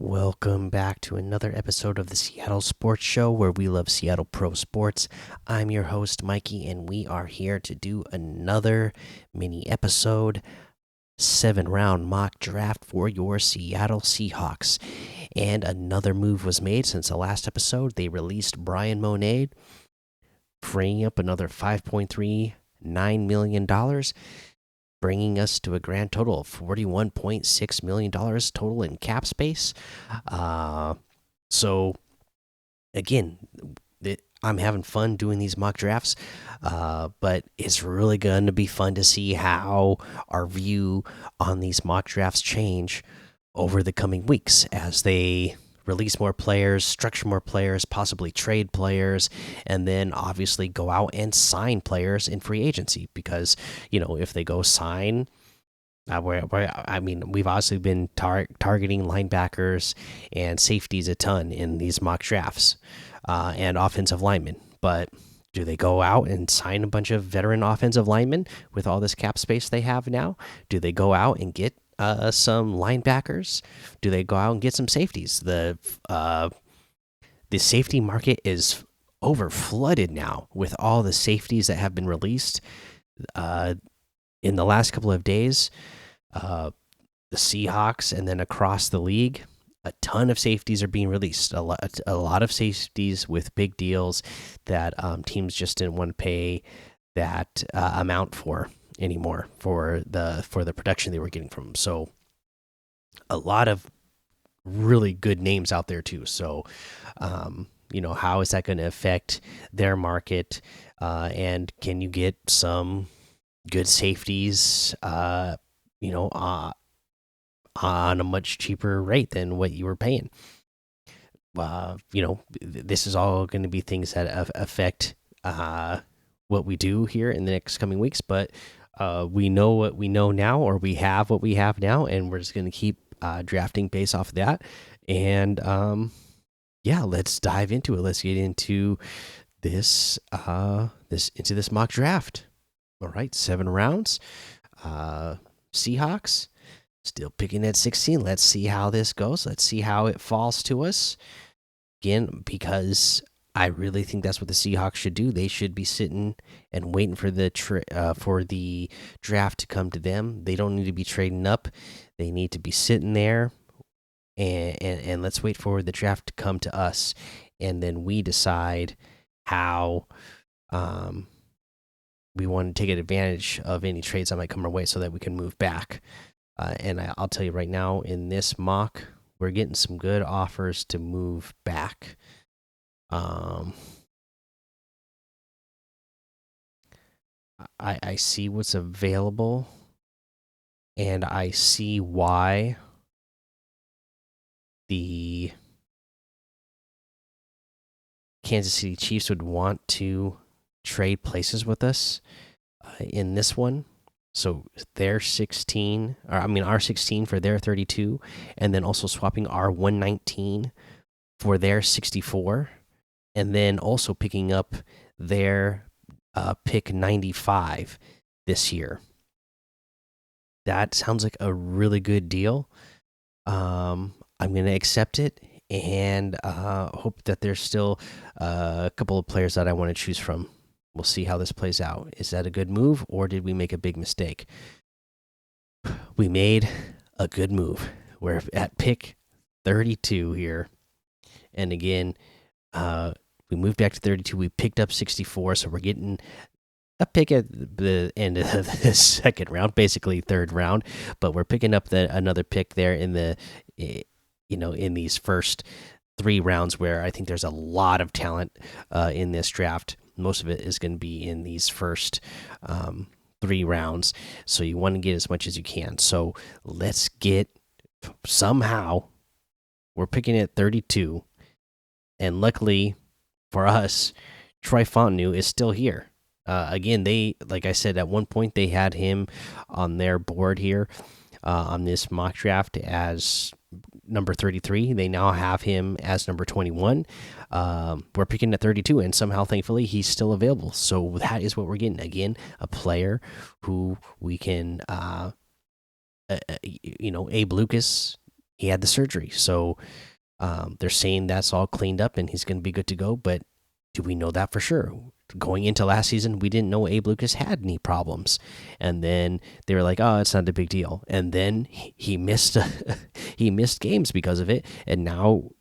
Welcome back to another episode of the Seattle Sports Show where we love Seattle Pro Sports. I'm your host, Mikey, and we are here to do another mini episode 7 round mock draft for your Seattle Seahawks. And another move was made since the last episode. They released Brian Monet, freeing up another $5.39 million, bringing us to a grand total of $41.6 million total in cap space. So again, I'm having fun doing these mock drafts, but it's really going to be fun to see how our view on these mock drafts change over the coming weeks as they release more players, structure more players, possibly trade players, and then obviously go out and sign players in free agency. Because if they go sign, we've obviously been targeting linebackers and safeties a ton in these mock drafts, and offensive linemen. But do they go out and sign a bunch of veteran offensive linemen with all this cap space they have now? Do they go out and get some linebackers? Do they go out and get some safeties? The safety market is over flooded now with all the safeties that have been released in the last couple of days. The Seahawks and then across the league, a ton of safeties are being released. A lot of safeties with big deals that teams just didn't want to pay that amount for anymore for the production they were getting from them. So a lot of really good names out there too. So how is that going to affect their market, and can you get some good safeties on a much cheaper rate than what you were paying? This is all going to be things that affect what we do here in the next coming weeks. But we know what we know now, or we have what we have now, and we're just going to keep drafting based off of that. And yeah, let's dive into it. Let's get into this mock draft. All right, 7 rounds. Seahawks still picking at 16. Let's see how this goes. Let's see how it falls to us. Again, because I really think that's what the Seahawks should do. They should be sitting and waiting for the draft to come to them. They don't need to be trading up. They need to be sitting there, and let's wait for the draft to come to us, and then we decide how we want to take advantage of any trades that might come our way, so that we can move back. And I'll tell you right now, in this mock, we're getting some good offers to move back. I see what's available, and I see why the Kansas City Chiefs would want to trade places with us in this one. So their 16, or I mean our 16 for their 32, and then also swapping our 119 for their 64, and then also picking up their pick 95 this year. That sounds like a really good deal. I'm going to accept it, and hope that there's still a couple of players that I want to choose from. We'll see how this plays out. Is that a good move, or did we make a big mistake? We made a good move. We're at pick 32 here. And again, we moved back to 32. We picked up 64, so we're getting a pick at the end of the second round, basically third round. But we're picking up another pick there in in these first 3 rounds, where I think there's a lot of talent in this draft. Most of it is going to be in these first 3 rounds, so you want to get as much as you can. So let's get, somehow we're picking at 32, and luckily for us, Troy Fontenot is still here. Again, like I said, at one point they had him on their board here on this mock draft as number 33. They now have him as number 21. We're picking at 32, and somehow, thankfully, he's still available. So that is what we're getting. Again, a player who we can, Abe Lucas he had the surgery. So they're saying that's all cleaned up and he's going to be good to go. But do we know that for sure? Going into last season, we didn't know Abe Lucas had knee problems, and then they were like, "Oh, it's not a big deal." And then he missed he missed games because of it, and now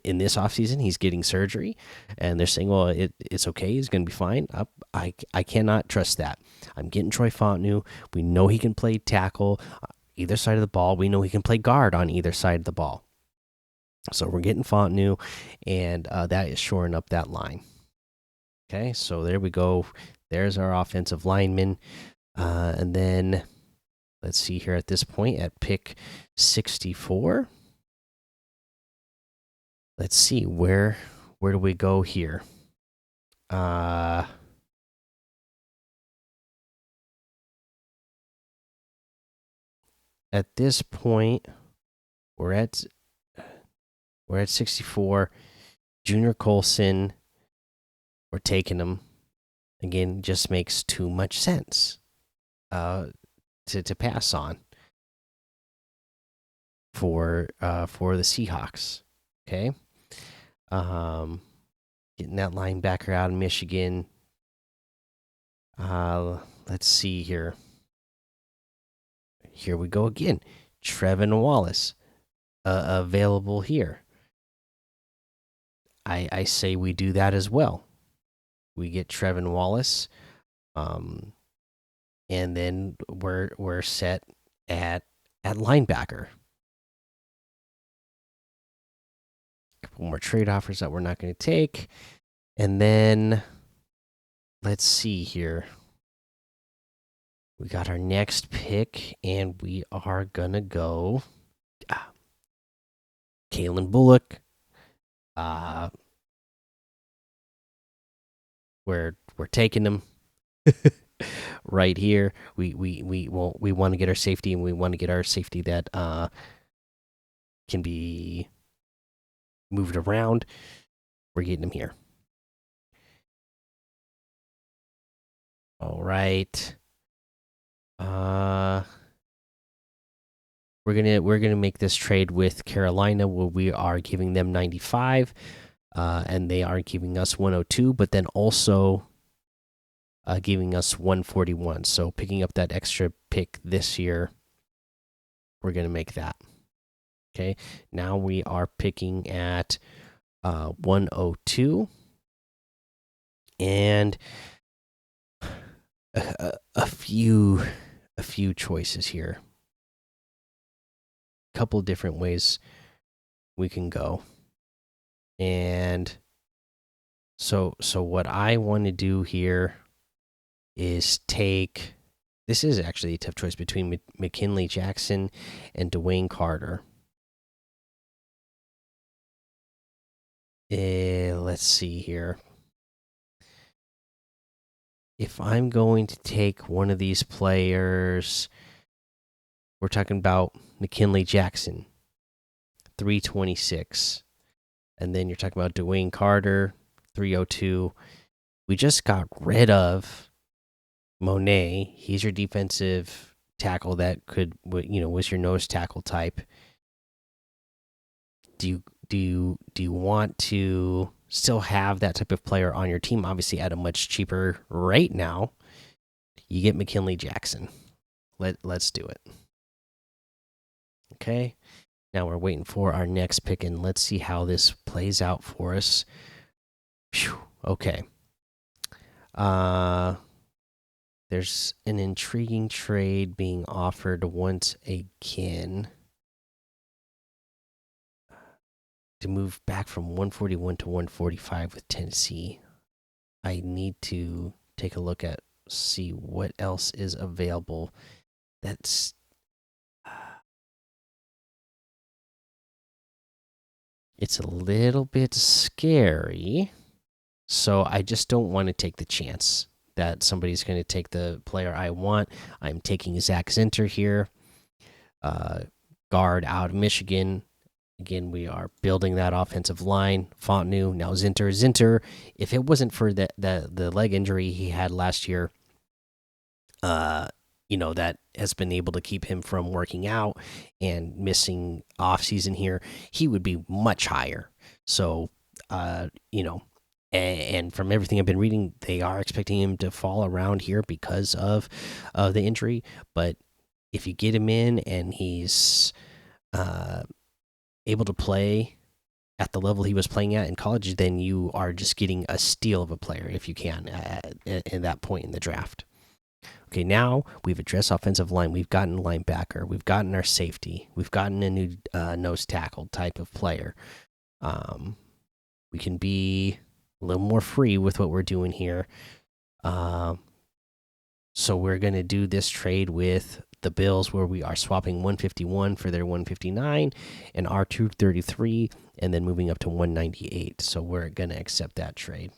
in this offseason he's getting surgery, and they're saying, "Well, it's okay, he's going to be fine." I cannot trust that. I'm getting Troy Fontenot. We know he can play tackle either side of the ball. We know he can play guard on either side of the ball. So we're getting Fontenot, and that is shoring up that line. Okay, so there we go. There's our offensive lineman. And then let's see here at this point at pick 64. Let's see where do we go here? At this point, we're at 64. Junior Colson, we're taking him again. Just makes too much sense to pass on for the Seahawks. Okay, getting that linebacker out of Michigan. Let's see here. Here we go again. Trevin Wallace available here. I say we do that as well. We get Trevin Wallace, and then we're set at linebacker. A couple more trade offers that we're not going to take, and then let's see here. We got our next pick, and we are gonna go Kalen Bullock. We're taking him right here. We want to get our safety, and we want to get our safety that can be moved around. We're getting him here. All right. We're gonna make this trade with Carolina, where we are giving them 95, and they are giving us 102, but then also giving us 141. So picking up that extra pick this year, we're gonna make that. Okay. Now we are picking at 102, and a few choices here. Couple different ways we can go, and so what I want to do here is take, this is actually a tough choice between McKinley Jackson and Dwayne Carter. Let's see here. If I'm going to take one of these players, we're talking about McKinley Jackson, 326. And then you're talking about Dwayne Carter, 302. We just got rid of Monet. He's your defensive tackle that could, was your nose tackle type. Do you want to still have that type of player on your team? Obviously, at a much cheaper rate now. You get McKinley Jackson. Let's do it. Okay. Now we're waiting for our next pick, and let's see how this plays out for us. Whew, okay. There's an intriguing trade being offered once again to move back from 141 to 145 with Tennessee. I need to take a look at, see what else is available. That's it's a little bit scary, so I just don't want to take the chance that somebody's going to take the player I want. I'm taking Zach Zinter here, guard out of Michigan. Again, we are building that offensive line. Fontenot, now Zinter. If it wasn't for the leg injury he had last year, that has been able to keep him from working out and missing off season here, he would be much higher. So, and from everything I've been reading, they are expecting him to fall around here because of the injury. But if you get him in and he's uh, able to play at the level he was playing at in college, then you are just getting a steal of a player if you can at that point in the draft. Okay, now we've addressed offensive line. We've gotten linebacker. We've gotten our safety. We've gotten a new nose tackle type of player. We can be a little more free with what we're doing here. So we're going to do this trade with the Bills where we are swapping 151 for their 159 and our 233 and then moving up to 198. So we're going to accept that trade.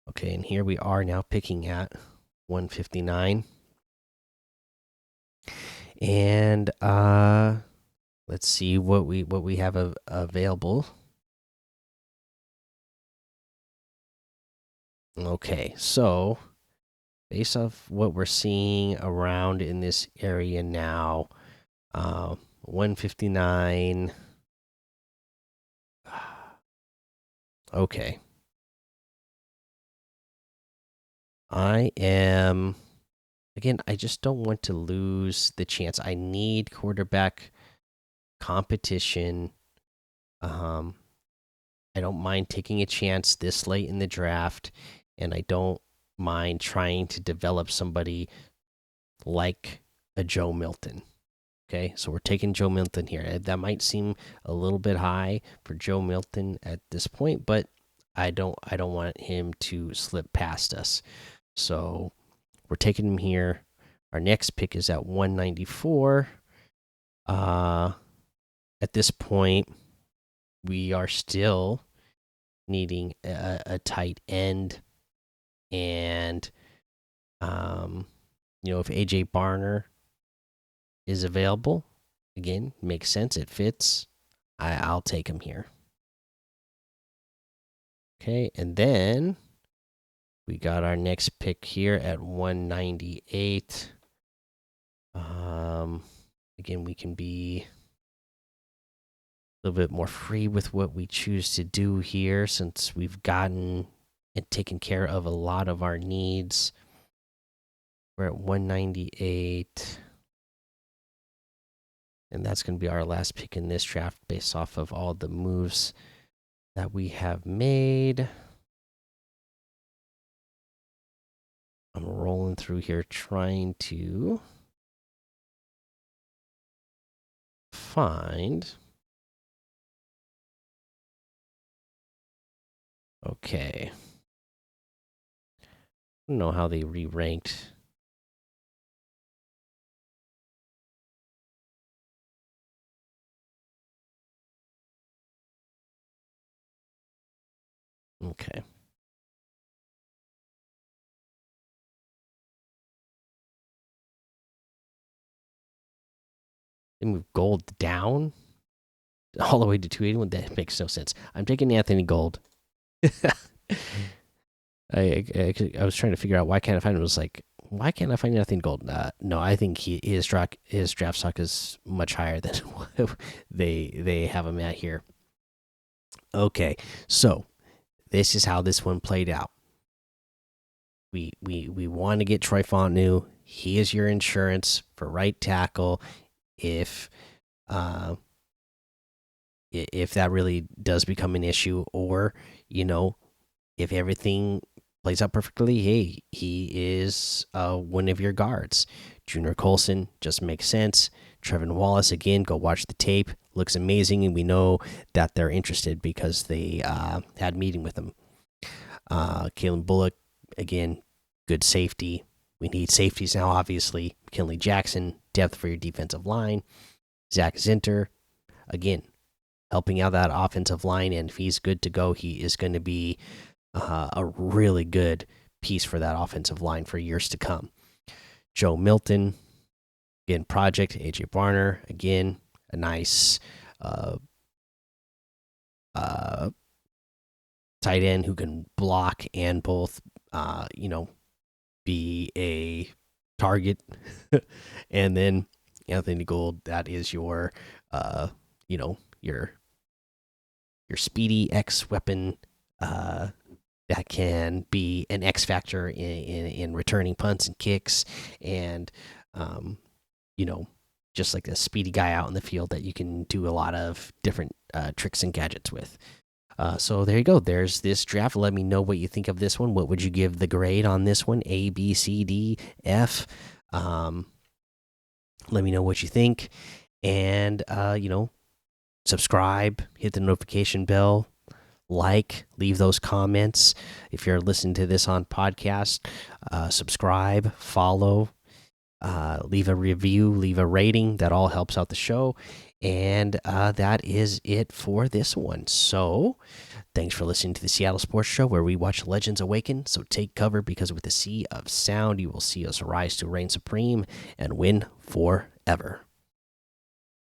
Okay, and here we are now picking at 159. And let's see what we have available. Okay, so based off what we're seeing around in this area now, 159. Okay. I just don't want to lose the chance. I need quarterback competition. I don't mind taking a chance this late in the draft, and I don't mind trying to develop somebody like a Joe Milton. Okay, so we're taking Joe Milton here. That might seem a little bit high for Joe Milton at this point, but I don't want him to slip past us. So we're taking him here. Our next pick is at 194. At this point, we are still needing a tight end, and if AJ Barner is available, again, makes sense. It fits. I'll take him here. Okay, and then we got our next pick here at 198. Again, we can be a little bit more free with what we choose to do here since we've gotten and taken care of a lot of our needs. We're at 198. And that's going to be our last pick in this draft based off of all the moves that we have made. I'm rolling through here trying to find. Okay. I don't know how they re-ranked. Okay. They moved gold down all the way to 281. That makes no sense. I'm taking Anthony Gold. I was trying to figure out why can't I find him. It was like, why can't I find Anthony Gold? No, I think his draft stock is much higher than what they have him at here. Okay, so this is how this one played out. We want to get Troy Fontenot. He is your insurance for right tackle. If that really does become an issue, or if everything plays out perfectly, hey, he is one of your guards. Junior Colson just makes sense. Trevin Wallace, again, go watch the tape. Looks amazing, and we know that they're interested because they had a meeting with him. Kalen Bullock, again, good safety. We need safeties now, obviously. McKinley Jackson, depth for your defensive line. Zach Zinter, again, helping out that offensive line, and if he's good to go, he is going to be a really good piece for that offensive line for years to come. Joe Milton, again, project. AJ Barner, again, a nice tight end who can block and both, be a target. And then Anthony Gould, that is your, you know, your speedy X weapon. That can be an X factor in returning punts and kicks, and you know, just like a speedy guy out in the field that you can do a lot of different tricks and gadgets with. So there you go. There's this draft. Let me know what you think of this one. What would you give the grade on this one? A, B, C, D, F. Let me know what you think, and subscribe, hit the notification bell, like, leave those comments. If you're listening to this on podcast, subscribe, follow, leave a review, leave a rating. That all helps out the show. And that is it for this one. So thanks for listening to the Seattle Sports Show, where we watch legends awaken. So take cover, because with the sea of sound, you will see us rise to reign supreme and win forever.